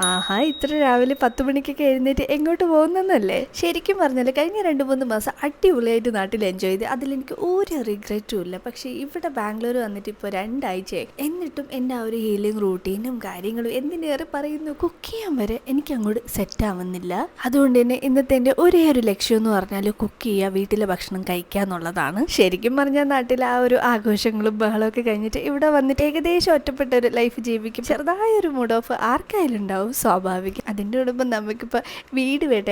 ആഹാ, ഇത്ര രാവിലെ 10 മണിക്കൊക്കെ എഴുന്നേറ്റ് എങ്ങോട്ട് പോകുന്നല്ലേ? ശരിക്കും പറഞ്ഞാൽ കഴിഞ്ഞ 2-3 മാസം അടിപൊളിയായിട്ട് നാട്ടിൽ എൻജോയ് ചെയ്ത് അതിലെനിക്ക് ഒരു റിഗ്രറ്റും ഇല്ല. പക്ഷേ ഇവിടെ ബാംഗ്ലൂർ വന്നിട്ട് ഇപ്പോൾ 2 ആഴ്ചയായി. എന്നിട്ടും എൻ്റെ ആ ഒരു ഹീലിംഗ് റൂട്ടീനും കാര്യങ്ങളും എന്തിനേറെ പറയുന്നു, കുക്ക് ചെയ്യാൻ വരെ എനിക്ക് അങ്ങോട്ട് സെറ്റ് ആവുന്നില്ല. അതുകൊണ്ട് തന്നെ ഇന്നത്തെ എൻ്റെ ഒരേ ഒരു ലക്ഷ്യം എന്ന് പറഞ്ഞാൽ കുക്ക് ചെയ്യുക, വീട്ടിലെ ഭക്ഷണം കഴിക്കുക എന്നുള്ളതാണ്. ശരിക്കും പറഞ്ഞാൽ നാട്ടിൽ ആ ഒരു ആഘോഷങ്ങളും ബഹളമൊക്കെ കഴിഞ്ഞിട്ട് ഇവിടെ വന്നിട്ട് ഏകദേശം ഒറ്റപ്പെട്ട ഒരു ലൈഫ് ജീവിക്കും. ചെറുതായൊരു മൂഡ് ഓഫ് ആർക്കായാലും ഉണ്ടാവും, സ്വാഭാവികം. അതിൻ്റെ ഒപ്പം നമുക്കിപ്പോൾ വീട് വേണ്ട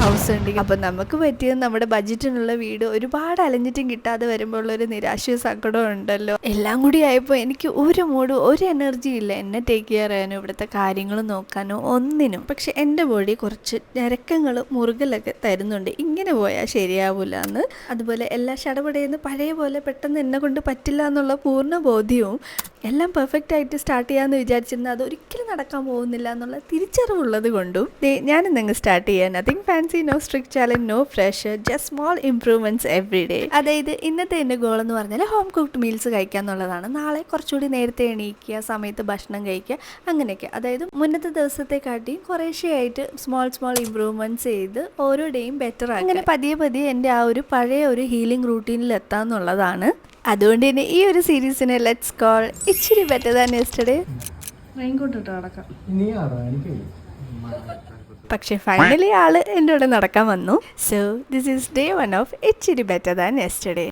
ഹൗസ് ഉണ്ട്. അപ്പം നമുക്ക് പറ്റിയത് നമ്മുടെ ബഡ്ജറ്റിനുള്ള വീട് ഒരുപാട് അലഞ്ഞിട്ടും കിട്ടാതെ വരുമ്പോൾ ഉള്ളൊരു നിരാശയും സങ്കടവും ഉണ്ടല്ലോ. എല്ലാം കൂടി ആയപ്പോൾ എനിക്ക് ഒരു മൂഡ് ഒരു എനർജി ഇല്ല എന്നെ ടേക്ക് കെയർ ചെയ്യാനോ ഇവിടുത്തെ കാര്യങ്ങൾ നോക്കാനോ ഒന്നിനും. പക്ഷെ എൻ്റെ ബോഡി കുറച്ച് ഞരക്കങ്ങളും മുറുകലൊക്കെ തരുന്നുണ്ട്. ഇങ്ങനെ പോയാൽ ശരിയാവില്ല എന്ന്. അതുപോലെ എല്ലാ ശടപടയെന്ന് പഴയ പോലെ പെട്ടെന്ന് എന്നെ കൊണ്ട് പറ്റില്ല എന്നുള്ള പൂർണ്ണ ബോധ്യവും എല്ലാം പെർഫെക്റ്റ് ആയിട്ട് സ്റ്റാർട്ട് ചെയ്യാമെന്ന് വിചാരിച്ചിരുന്നത് അതൊരിക്കലും നടക്കാൻ പോകുന്നില്ല എന്നുള്ള തിരിച്ചറിവുള്ളത് കൊണ്ടും ഞാനിന്നങ്ങ് സ്റ്റാർട്ട് ചെയ്യാൻ. Nothing fancy, no strict challenge, no pressure, just small improvements every day. അതായത് ഇന്നത്തെ എൻ്റെ ഗോൾ എന്ന് പറഞ്ഞാൽ ഹോം കുക്ക്ഡ് മീൽസ് കഴിക്കുക എന്നുള്ളതാണ്. നാളെ കുറച്ചുകൂടി നേരത്തെ എണീക്കുക, സമയത്ത് ഭക്ഷണം കഴിക്കുക, അങ്ങനെയൊക്കെ. അതായത് മുന്നത്തെ ദിവസത്തെക്കാട്ടിയും കുറേശ്ശെയായിട്ട് സ്മോൾ ഇംപ്രൂവ്മെൻറ്റ്സ് ചെയ്ത് ഓരോ ഡേയും ബെറ്റർ ആക്കുക. അങ്ങനെ പതിയെ എൻ്റെ ആ ഒരു പഴയ ഒരു ഹീലിംഗ് റൂട്ടീനിൽ എത്താമെന്നുള്ളതാണ്. അതുകൊണ്ട് തന്നെ ഈ ഒരു സീരീസിനെ ലെറ്റ്സ് കോൾ ഇച്ചിരി ബെറ്റർ ദാൻ യെസ്റ്റർഡേ. റെയിൻകോട്ട് ഇട്ട് നടക്കാം. പക്ഷെ ഫൈനലി ആള് എൻ്റെ കൂടെ നടക്കാൻ വന്നു. So this is day 1 of ഇച്ചിരി ബെറ്റർ ദാൻ യെസ്റ്റർഡേ.